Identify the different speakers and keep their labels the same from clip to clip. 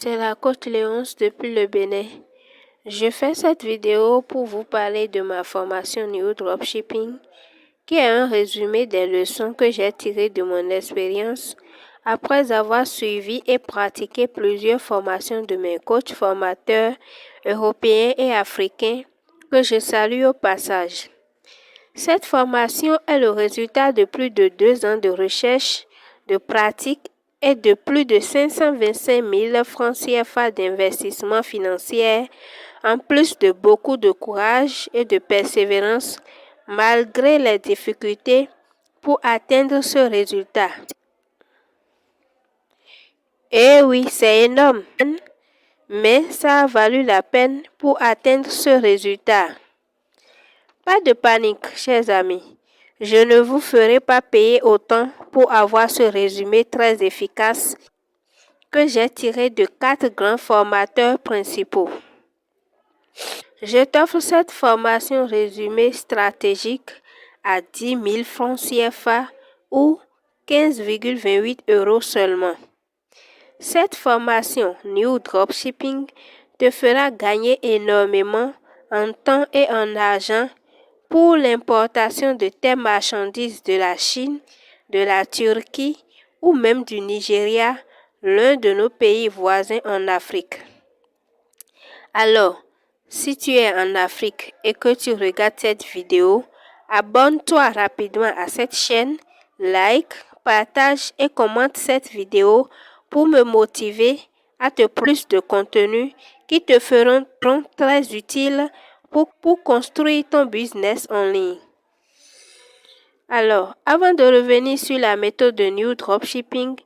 Speaker 1: C'est la coach Léonce depuis le Bénin. Je fais cette vidéo pour vous parler de ma formation New Dropshipping, qui est un résumé des leçons que j'ai tirées de mon expérience après avoir suivi et pratiqué plusieurs formations de mes coachs formateurs européens et africains que je salue au passage. Cette formation est le résultat de plus de 2 ans de recherche, de pratique et de plus de 525 000 francs CFA d'investissement financier, en plus de beaucoup de courage et de persévérance, malgré les difficultés pour atteindre ce résultat. Eh oui, c'est énorme, mais ça a valu la peine pour atteindre ce résultat. Pas de panique, chers amis. Je ne vous ferai pas payer autant pour avoir ce résumé très efficace que j'ai tiré de 4 grands formateurs principaux. Je t'offre cette formation résumée stratégique à 10 000 francs CFA ou 15,28 € seulement. Cette formation New Dropshipping te fera gagner énormément en temps et en argent pour l'importation de tes marchandises de la Chine, de la Turquie ou même du Nigeria, l'un de nos pays voisins en Afrique. Alors, si tu es en Afrique et que tu regardes cette vidéo, abonne-toi rapidement à cette chaîne, like, partage et commente cette vidéo pour me motiver à te plus de contenu qui te feront très utile pour construire ton business en ligne. Alors, avant de revenir sur la méthode de New Dropshipping,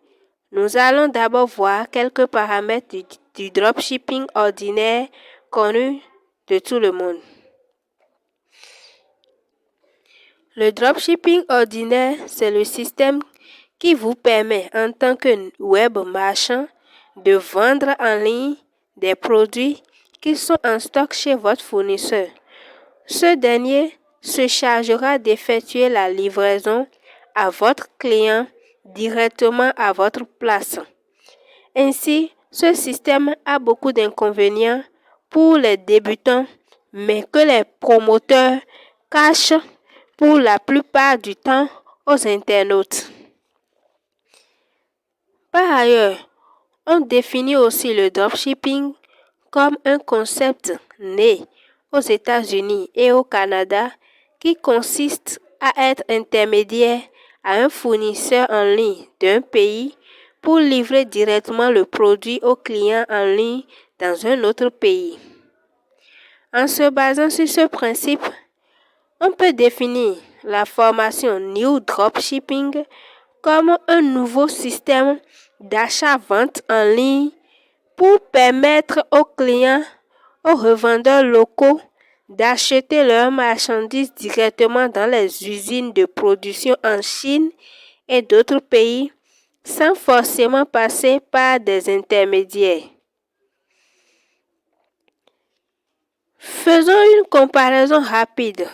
Speaker 1: nous allons d'abord voir quelques paramètres du dropshipping ordinaire connu de tout le monde. Le dropshipping ordinaire, c'est le système qui vous permet, en tant que web marchand, de vendre en ligne des produits qui sont en stock chez votre fournisseur. Ce dernier se chargera d'effectuer la livraison à votre client directement à votre place. Ainsi, ce système a beaucoup d'inconvénients pour les débutants, mais que les promoteurs cachent pour la plupart du temps aux internautes. Par ailleurs, on définit aussi le dropshipping comme un concept né aux États-Unis et au Canada qui consiste à être intermédiaire à un fournisseur en ligne d'un pays pour livrer directement le produit au client en ligne dans un autre pays. En se basant sur ce principe, on peut définir la formation New Dropshipping comme un nouveau système d'achat-vente en ligne pour permettre aux clients, aux revendeurs locaux d'acheter leurs marchandises directement dans les usines de production en Chine et d'autres pays sans forcément passer par des intermédiaires. Faisons une comparaison rapide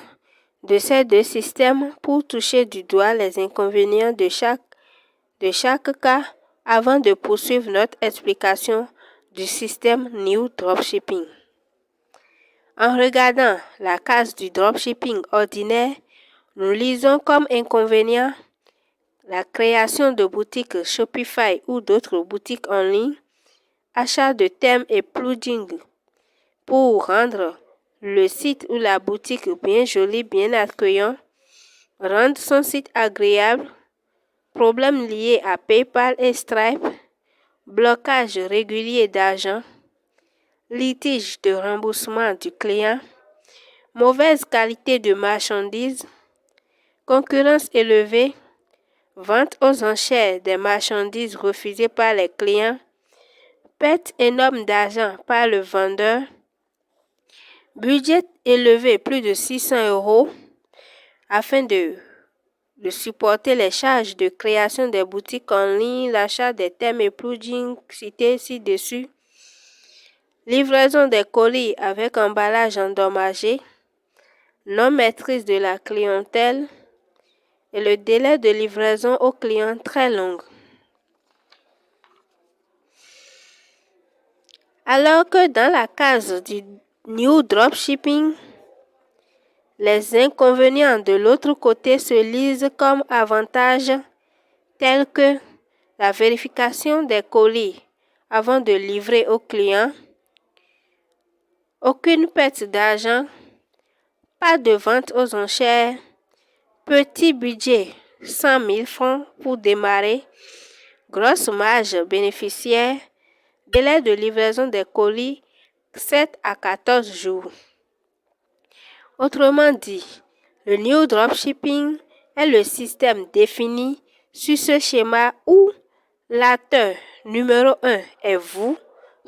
Speaker 1: de ces deux systèmes pour toucher du doigt les inconvénients de chaque cas avant de poursuivre notre explication du système New Dropshipping. En regardant la case du dropshipping ordinaire, nous lisons comme inconvénient la création de boutiques Shopify ou d'autres boutiques en ligne, achat de thèmes et plugins pour rendre le site ou la boutique bien joli, bien accueillant, rendre son site agréable, problèmes liés à PayPal et Stripe, blocage régulier d'argent, litige de remboursement du client, mauvaise qualité de marchandises, concurrence élevée, vente aux enchères des marchandises refusées par les clients, perte énorme d'argent par le vendeur, budget élevé plus de 600 € afin de supporter les charges de création des boutiques en ligne, l'achat des thèmes et plugins cités ci-dessus, livraison des colis avec emballage endommagé, non-maîtrise de la clientèle et le délai de livraison aux clients très long. Alors que dans la case du New Dropshipping, les inconvénients de l'autre côté se lisent comme avantages tels que la vérification des colis avant de livrer au client, aucune perte d'argent, pas de vente aux enchères, petit budget 100 000 francs pour démarrer, grosse marge bénéficiaire, délai de livraison des colis 7 à 14 jours. Autrement dit, le New Dropshipping est le système défini sur ce schéma où l'acteur numéro 1 est vous,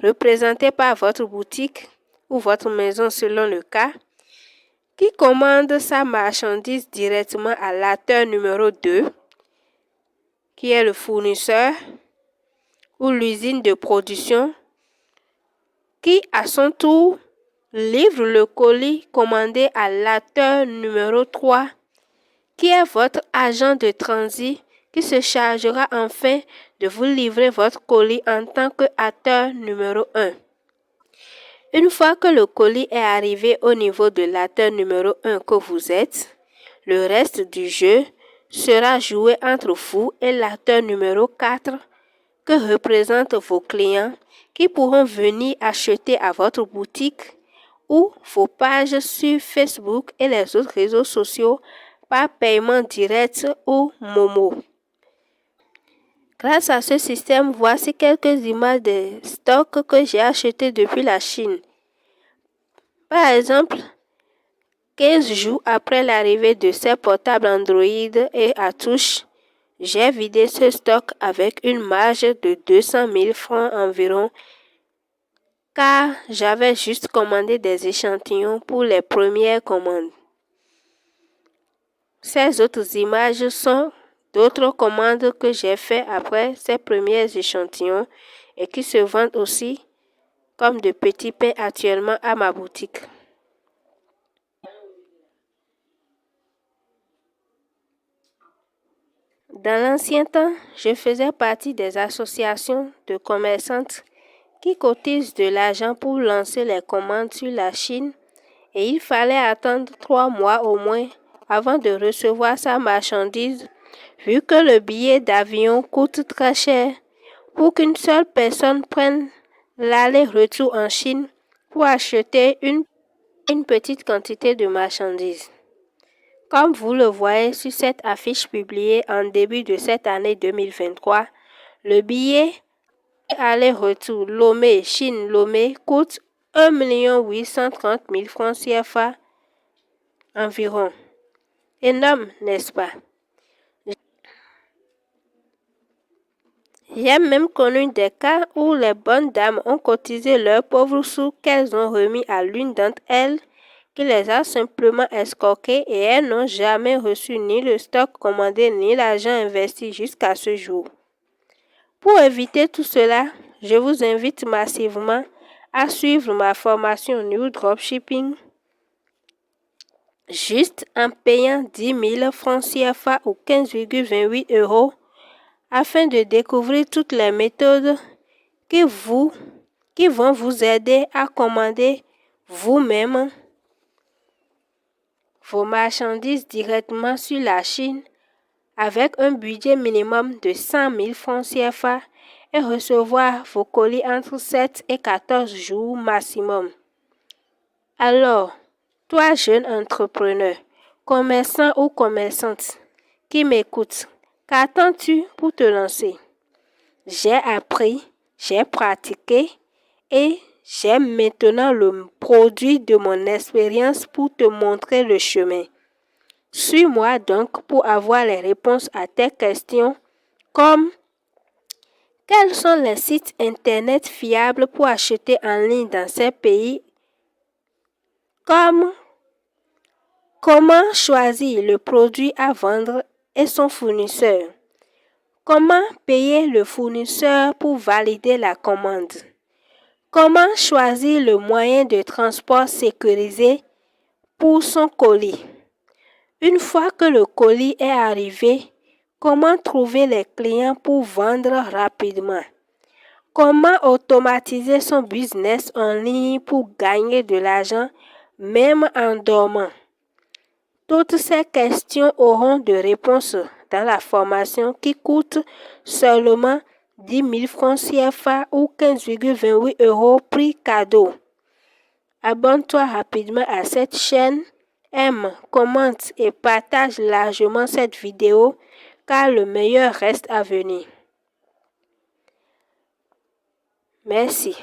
Speaker 1: représenté par votre boutique ou votre maison selon le cas, qui commande sa marchandise directement à l'acteur numéro 2, qui est le fournisseur ou l'usine de production, qui à son tour livre le colis commandé à l'acteur numéro 3, qui est votre agent de transit, qui se chargera enfin de vous livrer votre colis en tant qu'acteur numéro 1. Une fois que le colis est arrivé au niveau de l'acteur numéro 1 que vous êtes, le reste du jeu sera joué entre vous et l'acteur numéro 4 que représentent vos clients qui pourront venir acheter à votre boutique ou vos pages sur Facebook et les autres réseaux sociaux par paiement direct ou Momo. Grâce à ce système, voici quelques images des stocks que j'ai achetés depuis la Chine. Par exemple, 15 jours après l'arrivée de ces portables Android et à touche, j'ai vidé ce stock avec une marge de 200 000 francs environ, car j'avais juste commandé des échantillons pour les premières commandes. Ces autres images sont d'autres commandes que j'ai faites après ces premiers échantillons et qui se vendent aussi comme de petits pains actuellement à ma boutique. Dans l'ancien temps, je faisais partie des associations de commerçantes qui cotisent de l'argent pour lancer les commandes sur la Chine et il fallait attendre 3 mois au moins avant de recevoir sa marchandise, vu que le billet d'avion coûte très cher pour qu'une seule personne prenne l'aller-retour en Chine pour acheter une petite quantité de marchandises. Comme vous le voyez sur cette affiche publiée en début de cette année 2023, le billet aller-retour Lomé-Chine-Lomé coûte 1 830 000 francs CFA environ. Énorme, n'est-ce pas? J'ai même connu des cas où les bonnes dames ont cotisé leurs pauvres sous qu'elles ont remis à l'une d'entre elles qui les a simplement escroquées et elles n'ont jamais reçu ni le stock commandé ni l'argent investi jusqu'à ce jour. Pour éviter tout cela, je vous invite massivement à suivre ma formation New Dropshipping juste en payant 10 000 francs CFA ou 15,28 € afin de découvrir toutes les méthodes qui vont vous aider à commander vous-même vos marchandises directement sur la Chine avec un budget minimum de 100 000 francs CFA et recevoir vos colis entre 7 et 14 jours maximum. Alors, toi jeune entrepreneur, commerçant ou commerçante qui m'écoute, qu'attends-tu pour te lancer? J'ai appris, j'ai pratiqué et j'ai maintenant le produit de mon expérience pour te montrer le chemin. Suis-moi donc pour avoir les réponses à tes questions comme quels sont les sites internet fiables pour acheter en ligne dans ces pays, comme comment choisir le produit à vendre et son fournisseur, comment payer le fournisseur pour valider la commande, comment choisir le moyen de transport sécurisé pour son colis. Une fois que le colis est arrivé, comment trouver les clients pour vendre rapidement? Comment automatiser son business en ligne pour gagner de l'argent même en dormant? Toutes ces questions auront de réponses dans la formation qui coûte seulement 10 000 francs CFA ou 15,28 € prix cadeau. Abonne-toi rapidement à cette chaîne, aime, commente et partage largement cette vidéo car le meilleur reste à venir. Merci.